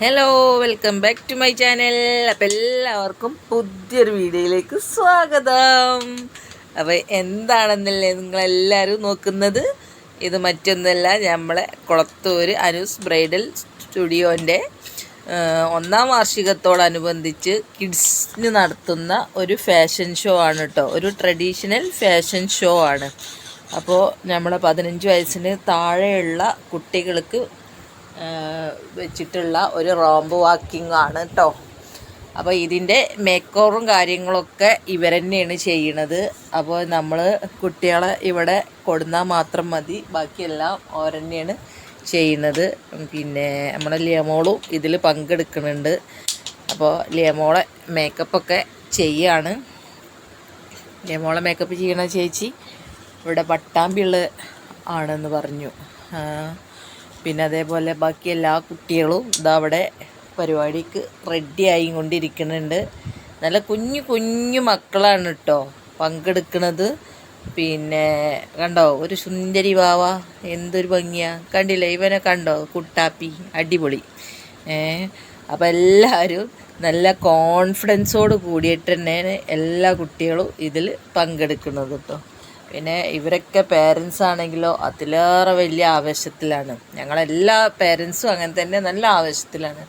Hello, welcome back to my channel. അപ്പം എല്ലാവർക്കും പുതിയൊരു വീഡിയോയിലേക്ക് സ്വാഗതം. അപ്പോൾ എന്താണെന്നല്ലേ നിങ്ങളെല്ലാവരും നോക്കുന്നത്? ഇത് മറ്റൊന്നല്ല, നമ്മളെ കുളത്തൂർ അനൂസ് ബ്രൈഡൽ സ്റ്റുഡിയോൻ്റെ 1ാം വാർഷികത്തോടനുബന്ധിച്ച് കിഡ്സിന് നടത്തുന്ന ഒരു ഫാഷൻ ഷോ ആണ് കേട്ടോ. ഒരു ട്രഡീഷണൽ ഫാഷൻ ഷോ ആണ്. അപ്പോൾ നമ്മളെ 15 വയസ്സിന് താഴെയുള്ള കുട്ടികൾക്ക് വെച്ചിട്ടുള്ള ഒരു റാമ്പ് വാക്കിംഗ് ആണ് കേട്ടോ. അപ്പോൾ ഇതിൻ്റെ മേക്ക് ഓവറും കാര്യങ്ങളൊക്കെ ഇവരെന്നെയാണ് ചെയ്യണത്. അപ്പോൾ നമ്മൾ കുട്ടികളെ ഇവിടെ കൊടുന്നാൽ മാത്രം മതി, ബാക്കിയെല്ലാം ഓരെന്നെയാണ് ചെയ്യുന്നത്. പിന്നെ നമ്മുടെ ലിയമോളും ഇതിൽ പങ്കെടുക്കുന്നുണ്ട്. അപ്പോൾ ലിയമോളെ മേക്കപ്പൊക്കെ ചെയ്യാണ്. ലിയമോളെ മേക്കപ്പ് ചെയ്യണ ചേച്ചി ഇവിടെ പട്ടാമ്പിയുള്ള ആണെന്ന് പറഞ്ഞു. പിന്നെ അതേപോലെ ബാക്കി എല്ലാ കുട്ടികളും ഇതാ അവിടെ പരിപാടിക്ക് റെഡി ആയി കൊണ്ടിരിക്കുന്നുണ്ട്. നല്ല കുഞ്ഞു കുഞ്ഞു മക്കളാണ് കേട്ടോ പങ്കെടുക്കുന്നത്. പിന്നെ കണ്ടോ, ഒരു സുന്ദരി വാവ, എന്തൊരു ഭംഗിയാണ്. കണ്ടില്ലേ, ഇവനെ കണ്ടോ, കുട്ടാപ്പി, അടിപൊളി. അപ്പോൾ എല്ലാവരും നല്ല കോൺഫിഡൻസോട് കൂടിയിട്ട് തന്നെയാണ് എല്ലാ കുട്ടികളും ഇതിൽ പങ്കെടുക്കുന്നത് കേട്ടോ. പിന്നെ ഇവരൊക്കെ പേരൻസ് ആണെങ്കിലോ അതിലേറെ വലിയ ആവേശത്തിലാണ്. ഞങ്ങളെല്ലാ പേരൻസും അങ്ങനെ തന്നെ നല്ല ആവേശത്തിലാണ്.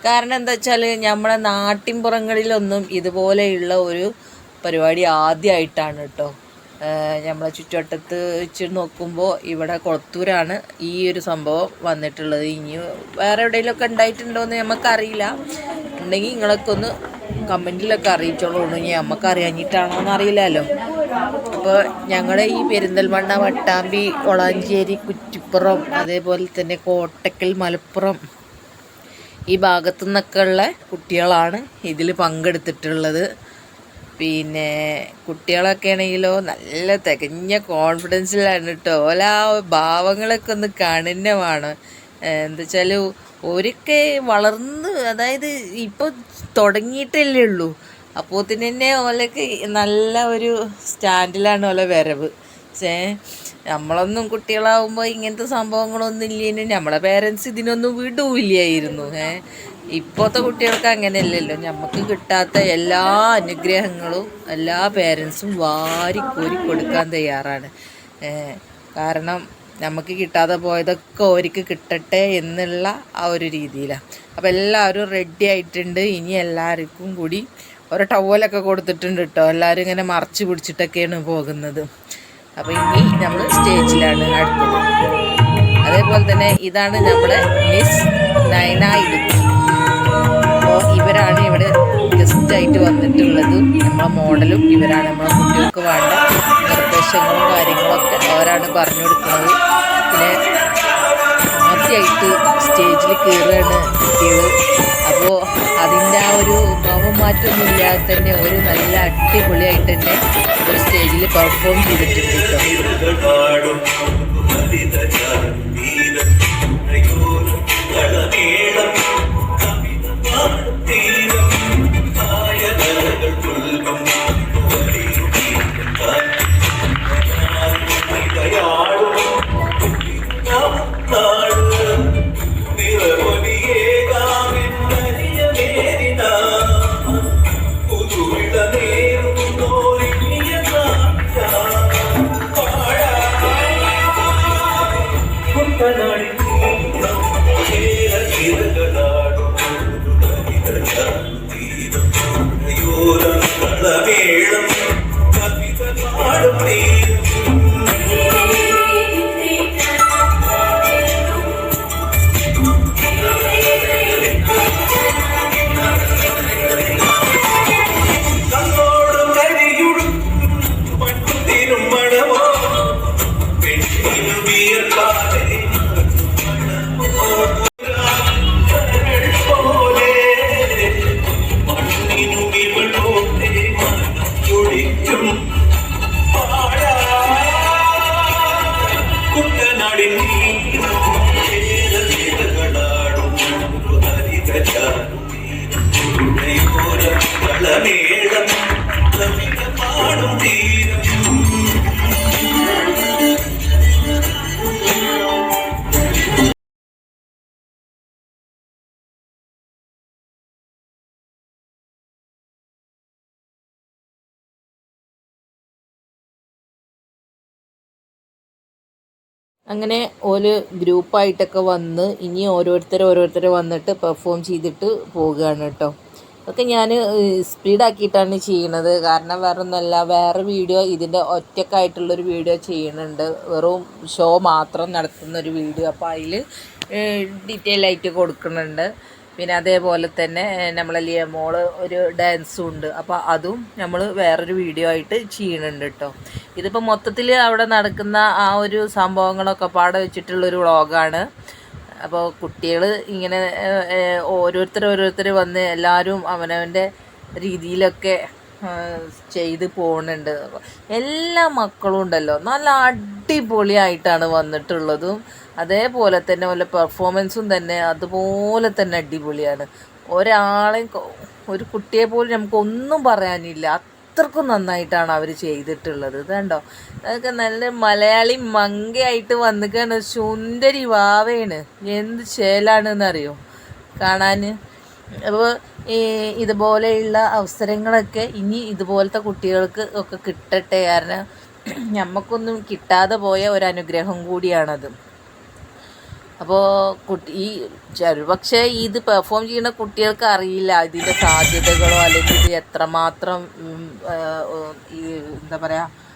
കാരണം എന്താ വെച്ചാൽ നമ്മളെ നാട്ടിൻപുറങ്ങളിലൊന്നും ഇതുപോലെയുള്ള ഒരു പരിപാടി ആദ്യമായിട്ടാണ് കേട്ടോ. നമ്മളെ ചുറ്റുവട്ടത്ത് വെച്ച് നോക്കുമ്പോൾ ഇവിടെ കൊളത്തൂരാണ് ഈ ഒരു സംഭവം വന്നിട്ടുള്ളത്. ഇനി വേറെ എവിടെയെങ്കിലുമൊക്കെ ഉണ്ടായിട്ടുണ്ടോയെന്ന് നമുക്കറിയില്ല. ഉണ്ടെങ്കിൽ നിങ്ങളൊക്കെ ഒന്ന് കമൻറ്റിലൊക്കെ അറിയിച്ചോളൂ. ഇനി നമുക്ക് അറിയാഞ്ഞിട്ടാണോ എന്ന് അറിയില്ലല്ലോ. അപ്പോൾ ഞങ്ങളുടെ ഈ പെരിന്തൽമണ്ണ, വട്ടാമ്പി, വളാഞ്ചേരി, കുറ്റിപ്പുറം, അതേപോലെ തന്നെ കോട്ടക്കൽ, മലപ്പുറം ഈ ഭാഗത്തു നിന്നൊക്കെ ഉള്ള കുട്ടികളാണ് ഇതിൽ പങ്കെടുത്തിട്ടുള്ളത്. പിന്നെ കുട്ടികളൊക്കെ ആണെങ്കിലോ നല്ല തികഞ്ഞ കോൺഫിഡൻസിലാണ് കേട്ടോ. ഓല ഭാവങ്ങളൊക്കെ ഒന്ന് കാണുന്നതാണ്. എന്താ വെച്ചാൽ ഒരൊക്കെ വളർന്ന്, അതായത് ഇപ്പോൾ തുടങ്ങിയിട്ടല്ലേ ഉള്ളൂ. അപ്പോൾ തന്നെ ഓലൊക്കെ നല്ല ഒരു സ്റ്റാൻഡിലാണ് ഓല വരവ്. നമ്മളൊന്നും കുട്ടികളാവുമ്പോൾ ഇങ്ങനത്തെ സംഭവങ്ങളൊന്നും ഇല്ലേനും നമ്മളെ പേരൻസ് ഇതിനൊന്നും വിടൂല്ലായിരുന്നു. ഇപ്പോഴത്തെ കുട്ടികൾക്ക് അങ്ങനെയല്ലല്ലോ. നമുക്ക് കിട്ടാത്ത എല്ലാ അനുഗ്രഹങ്ങളും എല്ലാ പേരൻസും വാരിക്കോരി കൊടുക്കാൻ തയ്യാറാണ്. കാരണം നമുക്ക് കിട്ടാതെ പോയതൊക്കെ അവർക്ക് കിട്ടട്ടെ എന്നുള്ള ആ ഒരു രീതിയിലാണ്. അപ്പോൾ എല്ലാവരും റെഡി ആയിട്ടുണ്ട്. ഇനി എല്ലാവർക്കും കൂടി ഓരോ ടവലൊക്കെ കൊടുത്തിട്ടുണ്ട് കേട്ടോ. എല്ലാവരും ഇങ്ങനെ മറച്ച് പിടിച്ചിട്ടൊക്കെയാണ് പോകുന്നത്. അപ്പോൾ ഇനി നമ്മൾ സ്റ്റേജിലാണ് അടുത്തത്. അതേപോലെ തന്നെ ഇതാണ് നമ്മുടെ മിസ് നയന ഇടുക്കി. അപ്പോൾ ഇവരാണ് ഇവിടെ ഗസ്റ്റായിട്ട് വന്നിട്ടുള്ളത്. നമ്മളെ മോഡലും ഇവരാണ്. നമ്മളെ കുട്ടികൾക്ക് വേണ്ട നിർദ്ദേശങ്ങളും കാര്യങ്ങളൊക്കെ അവരാണ് പറഞ്ഞു കൊടുക്കുന്നത്. പിന്നെ ആദ്യമായിട്ട് സ്റ്റേജിൽ കയറുകയാണ് കുട്ടികൾ. അപ്പോൾ അതിൻ്റെ ആ ഒരു ഭാവം മാറ്റമൊന്നുമില്ലാതെ തന്നെ ഒരു നല്ല അടിപൊളിയായിട്ട് തന്നെ ഒരു സ്റ്റേജിൽ പെർഫോം ചെയ്തിട്ടുണ്ട് കേട്ടോ. അങ്ങനെ ഒരു ഗ്രൂപ്പായിട്ടൊക്കെ വന്ന് ഇനി ഓരോരുത്തർ വന്നിട്ട് പെർഫോം ചെയ്തിട്ട് പോവുകയാണ് കേട്ടോ. അതൊക്കെ ഞാൻ സ്പീഡാക്കിയിട്ടാണ് ചെയ്യണത്. കാരണം വേറെ ഒന്നല്ല, വേറെ വീഡിയോ ഇതിൻ്റെ ഒറ്റക്കായിട്ടുള്ളൊരു വീഡിയോ ചെയ്യുന്നുണ്ട്, വെറും ഷോ മാത്രം നടത്തുന്നൊരു വീഡിയോ. അപ്പോൾ അതിൽ ഡീറ്റെയിൽ ആയിട്ട് കൊടുക്കുന്നുണ്ട്. പിന്നെ അതേപോലെ തന്നെ നമ്മളെ ലിയമോള് ഒരു ഡാൻസും ഉണ്ട്. അപ്പോൾ അതും നമ്മൾ വേറൊരു വീഡിയോ ആയിട്ട് ചെയ്യുന്നുണ്ട് കേട്ടോ. ഇതിപ്പോൾ മൊത്തത്തിൽ അവിടെ നടക്കുന്ന ആ ഒരു സംഭവങ്ങളൊക്കെ പാടെ വെച്ചിട്ടുള്ളൊരു വ്ളോഗാണ്. അപ്പോൾ കുട്ടികൾ ഇങ്ങനെ ഓരോരുത്തർ വന്ന് എല്ലാവരും അവനവൻ്റെ രീതിയിലൊക്കെ ചെയ്ത് പോകുന്നുണ്ട്. എല്ലാ മക്കളും ഉണ്ടല്ലോ നല്ല അടിപൊളിയായിട്ടാണ് വന്നിട്ടുള്ളതും. അതേപോലെ തന്നെ വല്ല പെർഫോമൻസും തന്നെ അതുപോലെ തന്നെ അടിപൊളിയാണ്. ഒരു കുട്ടിയെ പോലും നമുക്കൊന്നും പറയാനില്ല, അത്രക്കും നന്നായിട്ടാണ് അവർ ചെയ്തിട്ടുള്ളത്. ഇതുണ്ടോ, അതൊക്കെ നല്ല മലയാളി മങ്കയായിട്ട് വന്നിക്കാണ്, സുന്ദരി വാവയാണ്, എന്ത് ചേലാണെന്നറിയോ കാണാൻ. അപ്പോൾ ഇതുപോലെയുള്ള അവസരങ്ങളൊക്കെ ഇനി ഇതുപോലത്തെ കുട്ടികൾക്ക് ഒക്കെ കിട്ടട്ടെ. കാരണം നമുക്കൊന്നും കിട്ടാതെ പോയ ഒരു അനുഗ്രഹം കൂടിയാണത്. അപ്പോൾ ഈ പക്ഷേ ഇത് പെർഫോം ചെയ്യുന്ന കുട്ടികൾക്ക് അറിയില്ല ഇതിൻ്റെ സാധ്യതകളോ അല്ലെങ്കിൽ ഇത് എത്രമാത്രം എന്താ പറയുക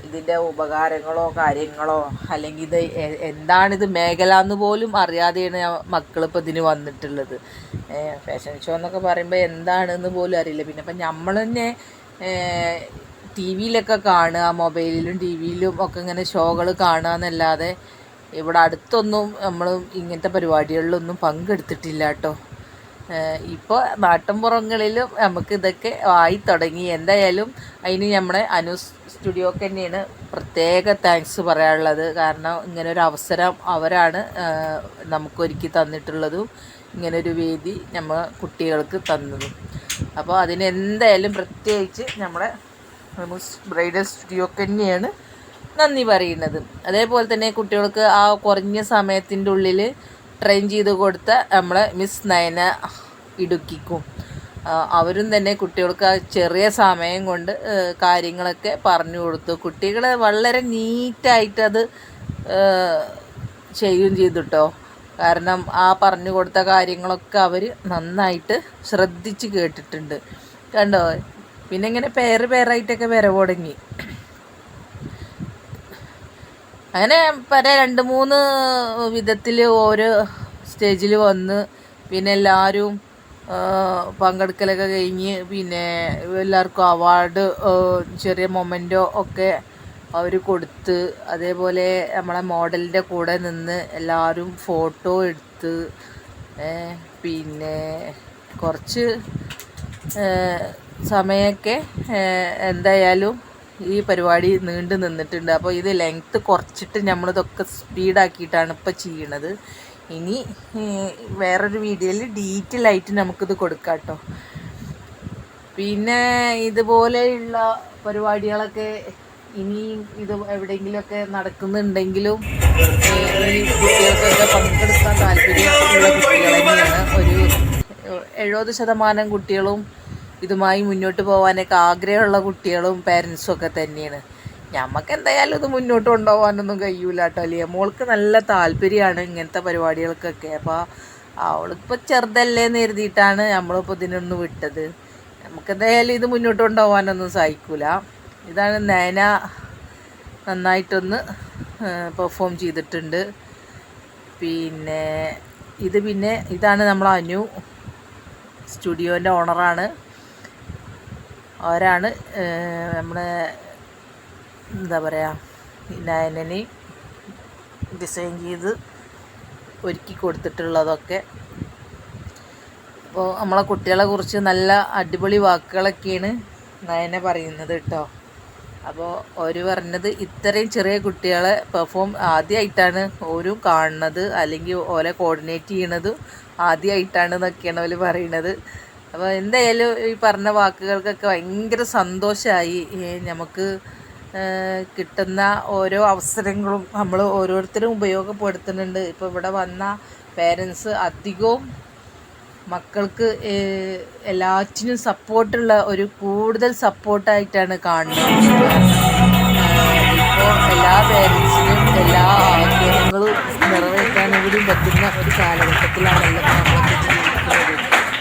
ഇതിൻ്റെ ഉപകാരങ്ങളോ കാര്യങ്ങളോ അല്ലെങ്കിൽ ഇത് എന്താണിത് മേഖല എന്ന് പോലും അറിയാതെയാണ് മക്കളിപ്പോൾ ഇതിന് വന്നിട്ടുള്ളത്. ഫാഷൻ ഷോ എന്നൊക്കെ പറയുമ്പോൾ എന്താണെന്ന് പോലും അറിയില്ല. പിന്നെ ഇപ്പം നമ്മൾ തന്നെ ടി വിയിലൊക്കെ കാണുക, മൊബൈലിലും ടി വിയിലും ഒക്കെ ഇങ്ങനെ ഷോകൾ കാണുക എന്നല്ലാതെ ഇവിടെ അടുത്തൊന്നും നമ്മൾ ഇങ്ങനത്തെ പരിപാടികളിലൊന്നും പങ്കെടുത്തിട്ടില്ല കേട്ടോ. ഇപ്പോൾ നാട്ടിൻപുറങ്ങളിലും നമുക്ക് ഇതൊക്കെ ആയി തുടങ്ങി. എന്തായാലും അതിന് നമ്മുടെ അനുസ് സ്റ്റുഡിയോക്ക് തന്നെയാണ് പ്രത്യേക താങ്ക്സ് പറയാനുള്ളത്. കാരണം ഇങ്ങനൊരു അവസരം അവരാണ് നമുക്കൊരുക്കി തന്നിട്ടുള്ളതും ഇങ്ങനൊരു വേദി നമ്മൾ കുട്ടികൾക്ക് തന്നതും. അപ്പോൾ അതിനെന്തായാലും പ്രത്യേകിച്ച് നമ്മുടെ ബ്രൈഡൽ സ്റ്റുഡിയോക്ക് തന്നെയാണ് നന്ദി പറയുന്നത്. അതേപോലെ തന്നെ കുട്ടികൾക്ക് ആ കുറഞ്ഞ സമയത്തിൻ്റെ ഉള്ളിൽ ട്രെയിൻ ചെയ്ത് കൊടുത്ത നമ്മളെ മിസ് നയന ഇടുക്കിക്കും അവരും തന്നെ കുട്ടികൾക്ക് ആ ചെറിയ സമയം കൊണ്ട് കാര്യങ്ങളൊക്കെ പറഞ്ഞു കൊടുത്തു. കുട്ടികൾ വളരെ നീറ്റായിട്ടത് ചെയ്യുകയും ചെയ്തു കേട്ടോ. കാരണം ആ പറഞ്ഞു കൊടുത്ത കാര്യങ്ങളൊക്കെ അവർ നന്നായിട്ട് ശ്രദ്ധിച്ച് കേട്ടിട്ടുണ്ട് കണ്ടോ. പിന്നെ ഇങ്ങനെ പേരായിട്ടൊക്കെ വരവ് തുടങ്ങി. അങ്ങനെ പല 2-3 വിധത്തിൽ ഓരോ സ്റ്റേജിൽ വന്ന് പിന്നെ എല്ലാവരും പങ്കെടുക്കലൊക്കെ കഴിഞ്ഞ് പിന്നെ എല്ലാവർക്കും അവാർഡ് ചെറിയ മൊമെൻറ്റോ ഒക്കെ അവർ കൊടുത്ത്, അതേപോലെ നമ്മളെ മോഡലിൻ്റെ കൂടെ നിന്ന് എല്ലാവരും ഫോട്ടോ എടുത്ത് പിന്നെ കുറച്ച് സമയമൊക്കെ എന്തായാലും ഈ പരിപാടി നീണ്ടു നിന്നിട്ടുണ്ട്. അപ്പോൾ ഇത് ലെങ്ത്ത് കുറച്ചിട്ട് നമ്മളിതൊക്കെ സ്പീഡാക്കിയിട്ടാണ് ഇപ്പോൾ ചെയ്യണത്. ഇനി വേറൊരു വീഡിയോയിൽ ഡീറ്റെയിൽ ആയിട്ട് നമുക്കിത് കൊടുക്കാം കേട്ടോ. പിന്നെ ഇതുപോലെയുള്ള പരിപാടികളൊക്കെ ഇനി ഇത് എവിടെയെങ്കിലുമൊക്കെ നടക്കുന്നുണ്ടെങ്കിലും ഈ കുട്ടികൾക്കൊക്കെ പങ്കെടുക്കാൻ താല്പര്യമുള്ള കുട്ടികൾ തന്നെയാണ്. ഒരു 70% കുട്ടികളും ഇതുമായി മുന്നോട്ട് പോകാനൊക്കെ ആഗ്രഹമുള്ള കുട്ടികളും പേരൻസും ഒക്കെ തന്നെയാണ്. നമുക്ക് എന്തായാലും ഇത് മുന്നോട്ട് കൊണ്ടുപോകാനൊന്നും കഴിയൂല കേട്ടോ. അല്ലേ, മോൾക്ക് നല്ല താല്പര്യമാണ് ഇങ്ങനത്തെ പരിപാടികൾക്കൊക്കെ. അപ്പോൾ അവളിപ്പോൾ ചെറുതല്ലേ എന്ന് കരുതിയിട്ടാണ് നമ്മളിപ്പോൾ ഇതിനൊന്ന് വിട്ടത്. നമുക്കെന്തായാലും ഇത് മുന്നോട്ട് കൊണ്ടുപോകാനൊന്നും സാധിക്കില്ല. ഇതാണ് നയന നന്നായിട്ടൊന്ന് പെർഫോം ചെയ്തിട്ടുണ്ട്. പിന്നെ ഇതാണ് നമ്മൾ അനു സ്റ്റുഡിയോൻ്റെ ഓണറാണ്. അവരാണ് നമ്മുടെ എന്താ പറയുക നയനനെ ഡിസൈൻ ചെയ്ത് ഒരുക്കി കൊടുത്തിട്ടുള്ളതൊക്കെ. അപ്പോൾ നമ്മളെ കുട്ടികളെ കുറിച്ച് നല്ല അടിപൊളി വാക്കുകളൊക്കെയാണ് നയന പറയുന്നത് കേട്ടോ. അപ്പോൾ അവർ പറഞ്ഞത് ഇത്രയും ചെറിയ കുട്ടികളെ പെർഫോം ആദ്യമായിട്ടാണ് ഓരും കാണുന്നത്, അല്ലെങ്കിൽ ഓരെ കോർഡിനേറ്റ് ചെയ്യണതും ആദ്യമായിട്ടാണ് എന്നൊക്കെയാണ് അവർ പറയുന്നത്. അപ്പോൾ എന്തായാലും ഈ പറഞ്ഞ വാക്കുകൾക്കൊക്കെ ഭയങ്കര സന്തോഷമായി. നമുക്ക് കിട്ടുന്ന ഓരോ അവസരങ്ങളും നമ്മൾ ഓരോരുത്തരും ഉപയോഗപ്പെടുത്തുന്നുണ്ട്. ഇപ്പോൾ ഇവിടെ വന്ന പേരൻസ് അധികവും മക്കൾക്ക് എല്ലാറ്റിനും സപ്പോർട്ടുള്ള ഒരു കൂടുതൽ സപ്പോർട്ടായിട്ടാണ് കാണുന്നത്. ഇപ്പോൾ എല്ലാ പേരൻസിനും എല്ലാ ആഗ്രഹങ്ങളും പറ്റുന്ന ഒരു കാലഘട്ടത്തിലാണല്ലോ നമ്മളൊക്കെ ജീവിക്കുന്നത്.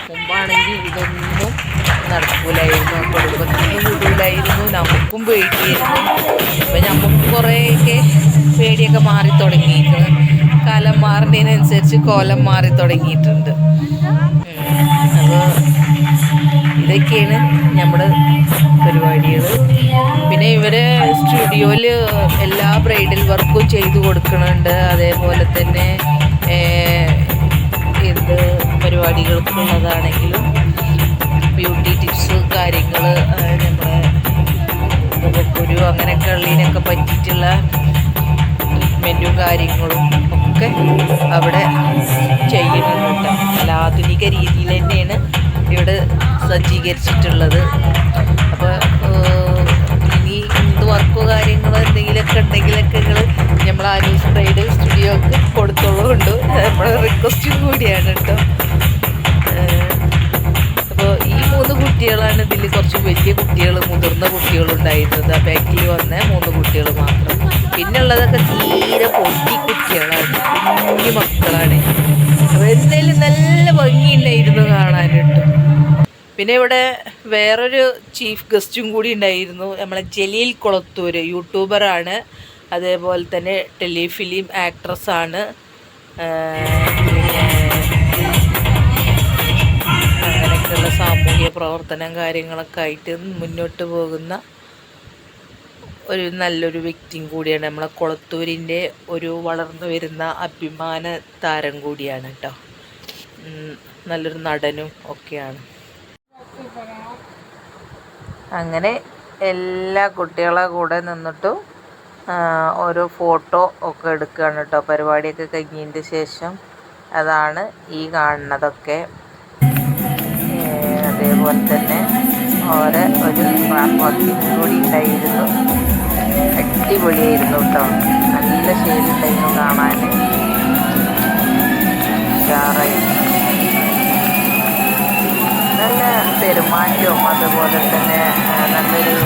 മുമ്പാണെങ്കിൽ ഇതൊന്നും നടക്കൂലായിരുന്നു, കുടുംബത്തിനും വിടൂലായിരുന്നു, നമുക്കും പേടിയായിരുന്നു. ഇപ്പം നമുക്ക് കുറേയൊക്കെ പേടിയൊക്കെ മാറി തുടങ്ങിയിരിക്കുന്നു. കാലം മാറുന്നതിനനുസരിച്ച് കോലം മാറി തുടങ്ങിയിട്ടുണ്ട്. അപ്പോൾ ഇതൊക്കെയാണ് നമ്മുടെ പരിപാടികൾ. പിന്നെ ഇവർ സ്റ്റുഡിയോയിൽ എല്ലാ ബ്രൈഡൽ വർക്കും ചെയ്തു കൊടുക്കുന്നുണ്ട്. അതേപോലെ തന്നെ എന്ത് പരിപാടികൾക്കുള്ളതാണെങ്കിലും ബ്യൂട്ടി ടിപ്സ് കാര്യങ്ങൾ, നമ്മുടെ മുഖക്കുരു അങ്ങനെയൊക്കെ ഉള്ളതിനൊക്കെ പറ്റിയിട്ടുള്ള ട്രീറ്റ്മെൻറ്റും കാര്യങ്ങളും ഒക്കെ അവിടെ ചെയ്യുന്നുണ്ട്. നല്ല ആധുനിക രീതിയിൽ തന്നെയാണ് ഇവിടെ സജ്ജീകരിച്ചിട്ടുള്ളത്. അപ്പോൾ ഇനി എന്ത് വർക്കോ കാര്യങ്ങളോ എന്തെങ്കിലുമൊക്കെ ഉണ്ടെങ്കിലൊക്കെ നിങ്ങൾ നമ്മൾ ആനൂസ് ബ്രൈഡൽ സ്റ്റുഡിയോക്ക് കൊടുത്തോളുണ്ട്. നമ്മുടെ റിക്വസ്റ്റും കൂടിയാണ് കേട്ടോ. അപ്പോൾ ഈ 3 കുട്ടികളാണ് ഇതിൽ. കുറച്ച് വലിയ കുട്ടികൾ, മുതിർന്ന കുട്ടികളുണ്ടായിരുന്നത്. ആ ബാക്കിൽ വന്ന 3 കുട്ടികൾ മാത്രം. പിന്നെ ഉള്ളതൊക്കെ തീരെ പൊട്ടി കുട്ടികളാണ്, കുഞ്ഞു മക്കളാണ്. അപ്പോൾ എന്തായാലും നല്ല ഭംഗിയുണ്ടായിരുന്നു കാണാൻ കേട്ടോ. പിന്നെ ഇവിടെ വേറൊരു ചീഫ് ഗസ്റ്റും കൂടി ഉണ്ടായിരുന്നു. നമ്മളെ ജലീൽ കൊളത്തൂർ യൂട്യൂബറാണ്, അതേപോലെ തന്നെ ടെലിഫിലിം ആക്ട്രസ്സാണ്. അങ്ങനെയൊക്കെയുള്ള സാമൂഹിക പ്രവർത്തനം കാര്യങ്ങളൊക്കെ ആയിട്ട് മുന്നോട്ട് പോകുന്ന ഒരു നല്ലൊരു വ്യക്തിയും കൂടിയാണ്. നമ്മളെ കൊളത്തൂരിൻ്റെ ഒരു വളർന്നു വരുന്ന അഭിമാന താരം കൂടിയാണ് കേട്ടോ. നല്ലൊരു നടനും ഒക്കെയാണ്. അങ്ങനെ എല്ലാ കുട്ടികളെ കൂടെ നിന്നിട്ടും ഓരോ ഫോട്ടോ ഒക്കെ എടുക്കുകയാണ് കേട്ടോ. പരിപാടിയൊക്കെ കഴിഞ്ഞതിൻ്റെ ശേഷം അതാണ് ഈ കാണുന്നതൊക്കെ. അതേപോലെ തന്നെ ഓരോ ഒരു റാപ്പാക്കിങ് കൂടി ഉണ്ടായിരുന്നു. അടിപൊളിയായിരുന്നു കേട്ടോ. നല്ല ശൈലിയുണ്ടായിരുന്നു കാണാൻ. ഉഷാറായിരുന്നു. നല്ല പെരുമാറ്റവും അതുപോലെ തന്നെ നല്ലൊരു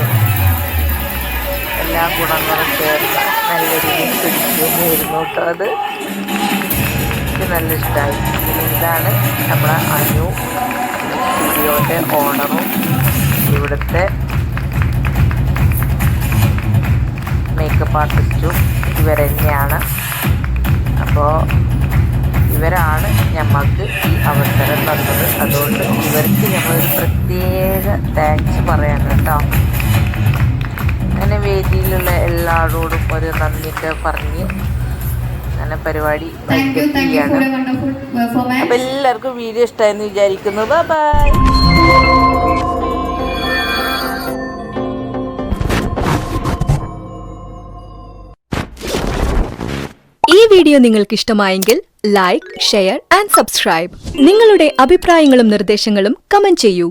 എല്ലാ ഗുണങ്ങളും ചേർന്ന് നല്ലൊരു പിടിക്കുകയായിരുന്നു കേട്ടോ. അത് എനിക്ക് നല്ല ഇഷ്ടമായി. പിന്നെ ഇതാണ് നമ്മളെ അനു സ്റ്റുഡിയോൻ്റെ ഓണറും ഇവിടുത്തെ മേക്കപ്പ് ആർട്ടിസ്റ്റും ഇവർ തന്നെയാണ്. അപ്പോൾ ഇവരാണ് ഞമ്മൾക്ക് ഈ അവസരം തന്നത്. അതുകൊണ്ട് ഇവർക്ക് ഞങ്ങളൊരു പ്രത്യേക താങ്ക്സ് പറയാൻ കേട്ടോ. അങ്ങനെ വേദിയിലുള്ള എല്ലാവരോടും ഒരു നന്ദിയൊക്കെ പറഞ്ഞ് അങ്ങനെ പരിപാടി വൈകിയാണ്. അപ്പം എല്ലാവർക്കും വീഡിയോ ഇഷ്ടമായെന്ന് വിചാരിക്കുന്നു. ബൈ. ഈ വീഡിയോ നിങ്ങൾക്ക് ഇഷ്ടമായെങ്കിൽ ലൈക്ക്, ഷെയർ ആൻഡ് സബ്സ്ക്രൈബ്. നിങ്ങളുടെ അഭിപ്രായങ്ങളും നിർദ്ദേശങ്ങളും കമന്റ് ചെയ്യൂ.